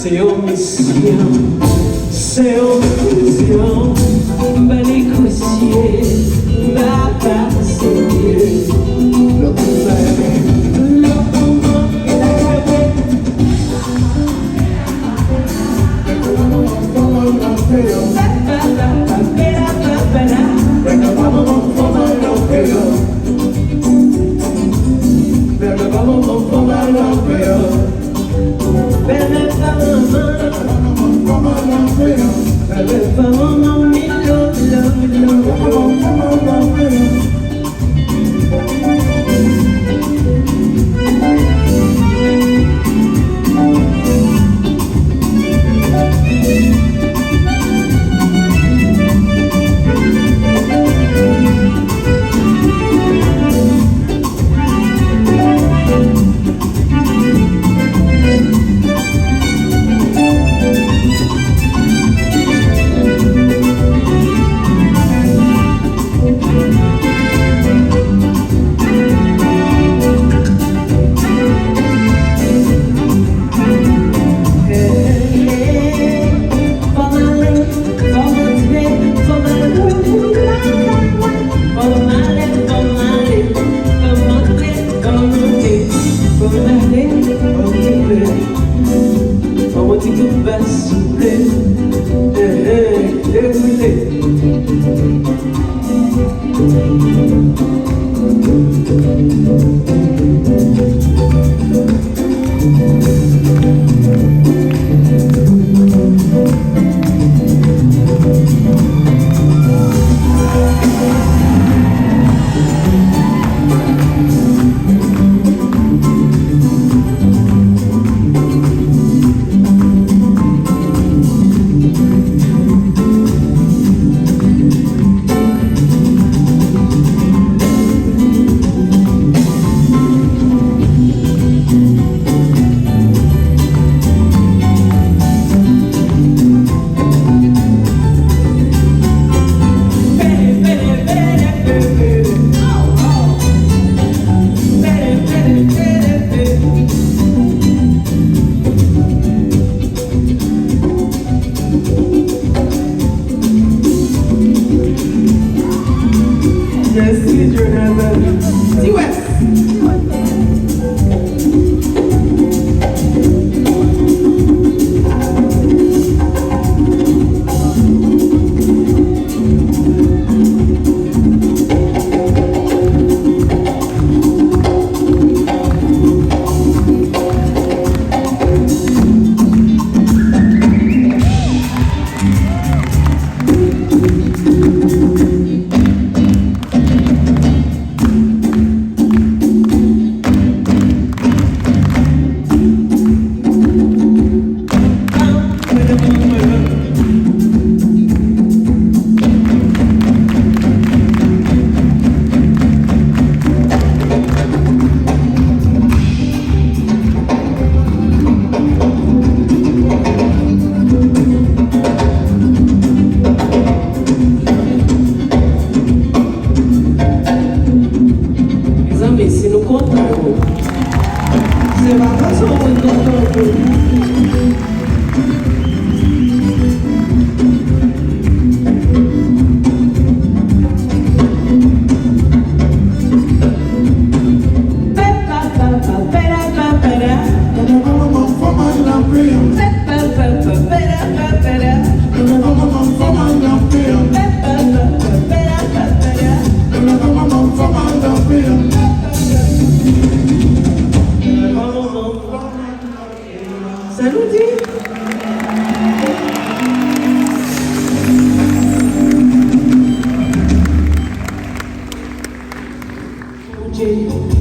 Seu missão, seu missão, bali cousier, va passer.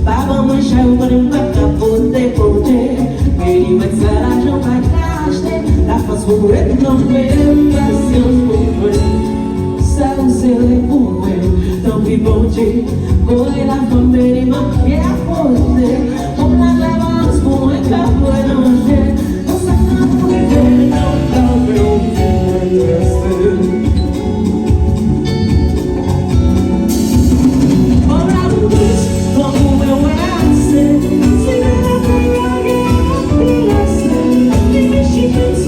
Baba manchau berembaka pote-pote Geri maksarajau kataste Lafaz buret non verifications buret Sao sele buret Não vi bote Gole la famere ma che a pote Una glavas buet capo e non c'è Non sa capo e vere non capo e un She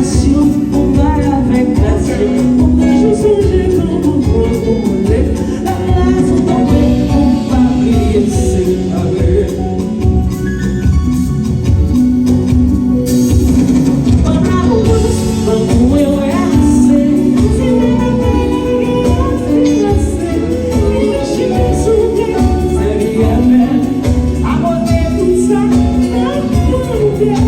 passion, on va avec passion. On peut juste songer quand on voit qu'on est. La place on tombée, on va briller séparés. On a beau, on peut assez. Si on a pas la c'est je me souviens, c'est bien même. À côté de ça, on bien.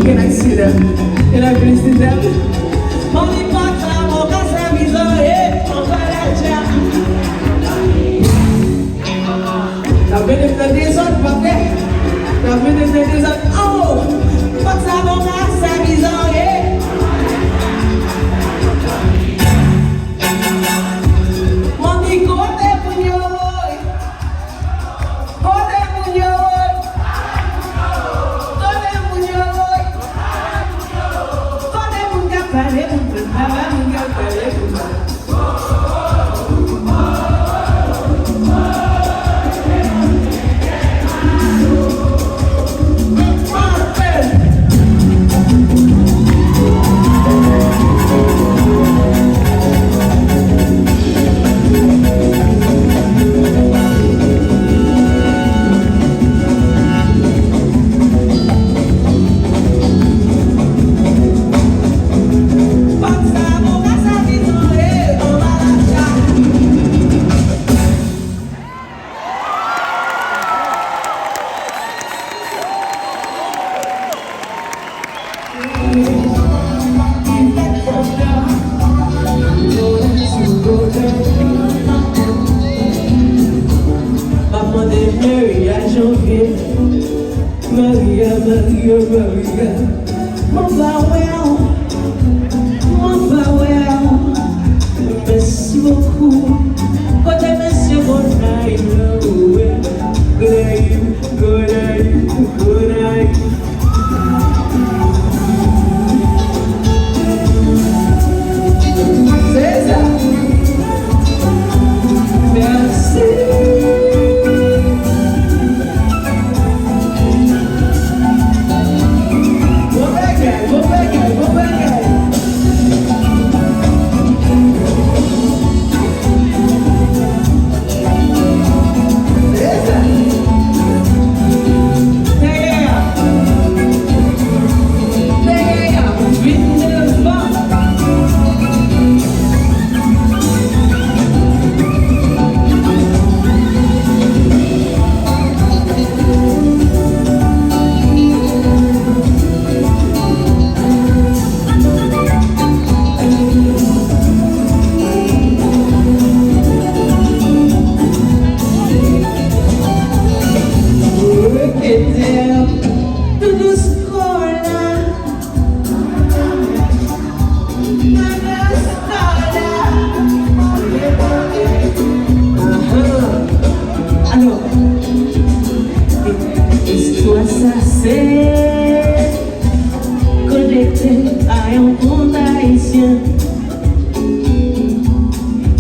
Can I see them? Can I please see them? Only part time, on va s'amuser, on va la jam. La minute de désordre, pas vrai? La minute de désordre, oh! Part time, on va s'amuser. Maria, Maria, Maria, mon farewell, merci beaucoup. Quand t'es monsieur, good night, good night, good night, good night. C'est ça. Merci.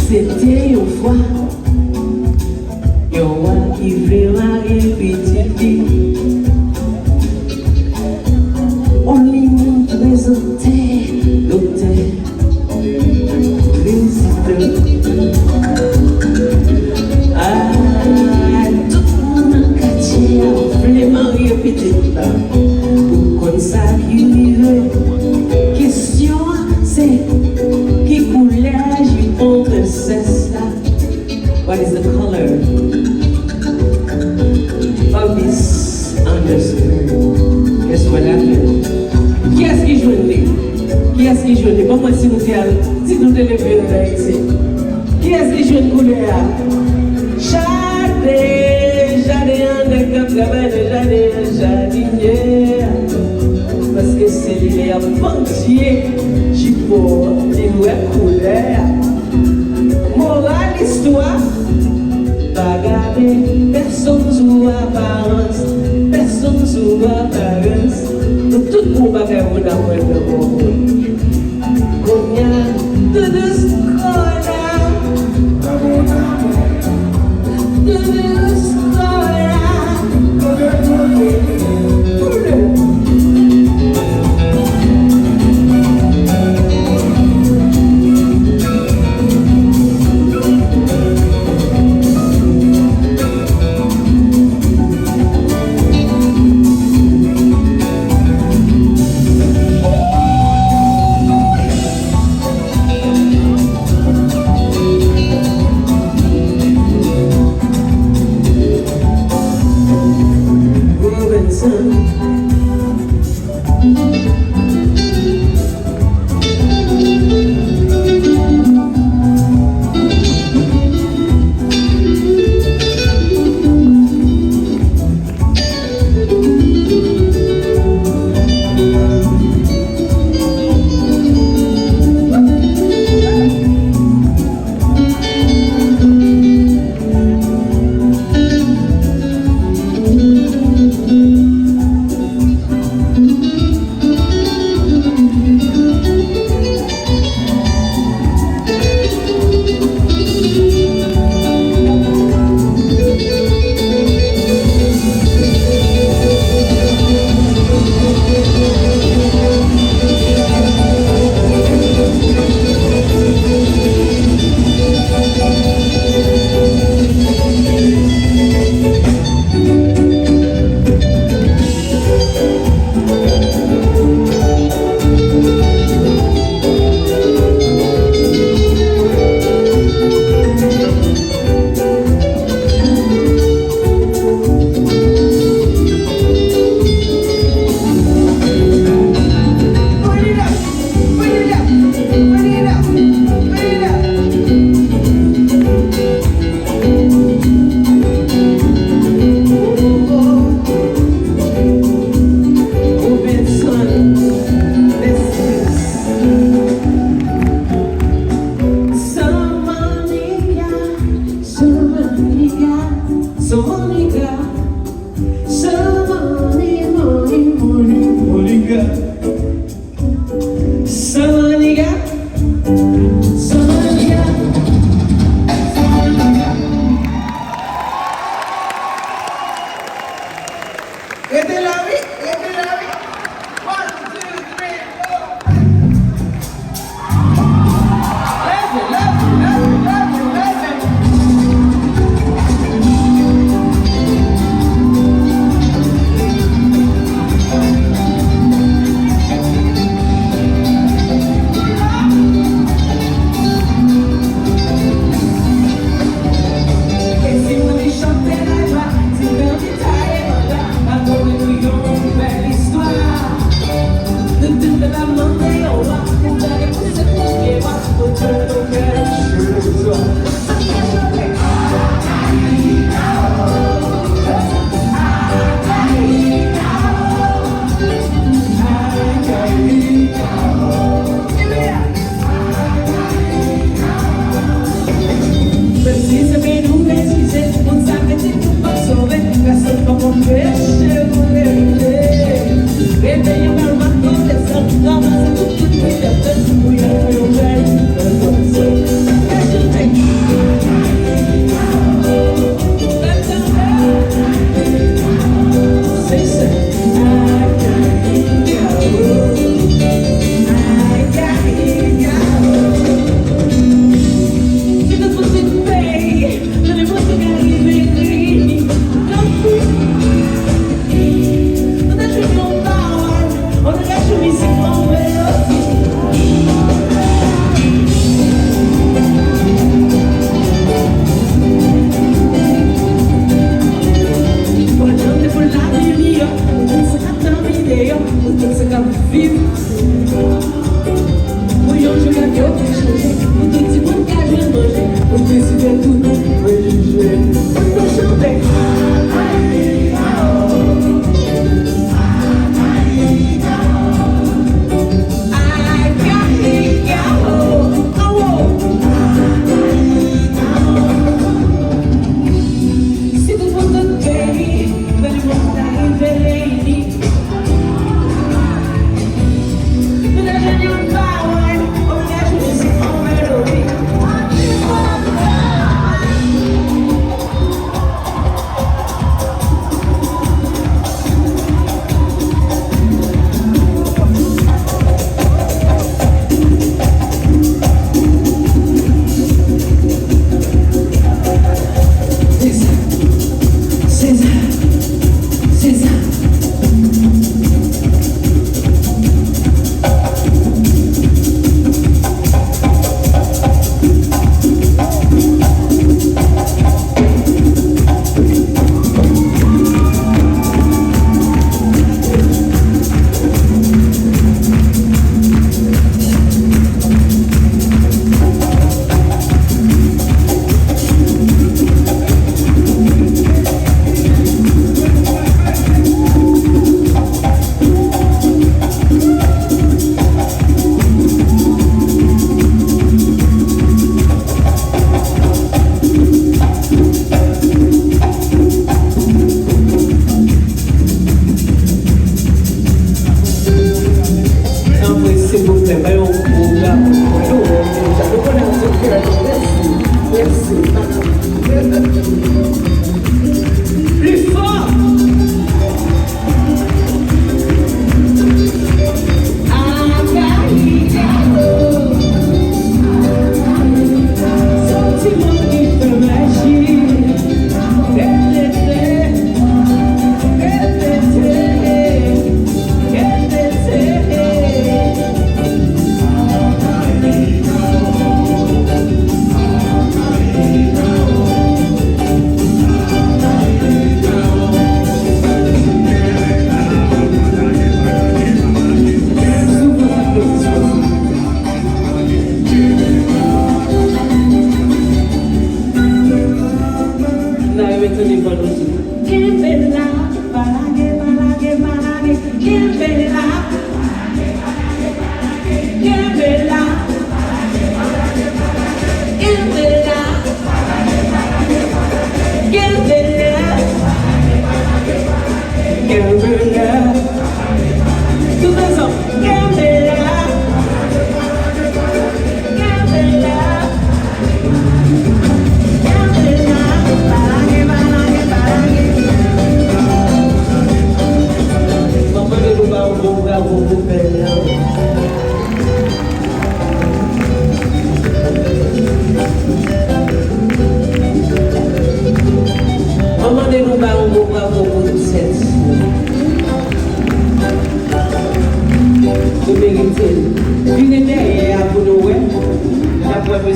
C'était une fois, yo qui veut marier petite fille. On lui présentait docteur, visiteur. Ah, tout le monde a quartier a voulu marier petite fille. Pour qu'on s'arrive, question c'est qui couleur jupon princesse là? What is the color of this underskirt? Guess what happened? Qui est-ce qui joue le Qui est-ce qui joue le Pas moi si nous te levez là ici. Qui est-ce qui joue le couleur? Jardin de Cap-Gabane, jardinier. Parce que c'est les entiers jupon et ouais couleur. Morale histoire, pas garder personne sous apparence, personne sous apparence. Tout le monde va faire un amour de mon monde. Combien de scolaires, de scolaires.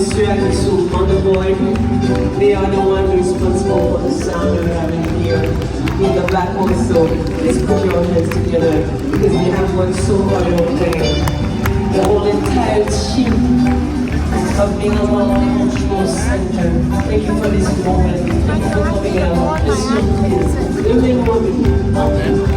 Monsieur Aguissou on the board. They are the ones responsible for the sound that we're having here in the back also. Let's put your hands together because we have one so hard out there. The whole entire team of being along the cultural center. Thank you for this moment. Thank you for coming out. This young kids. Living woman. Come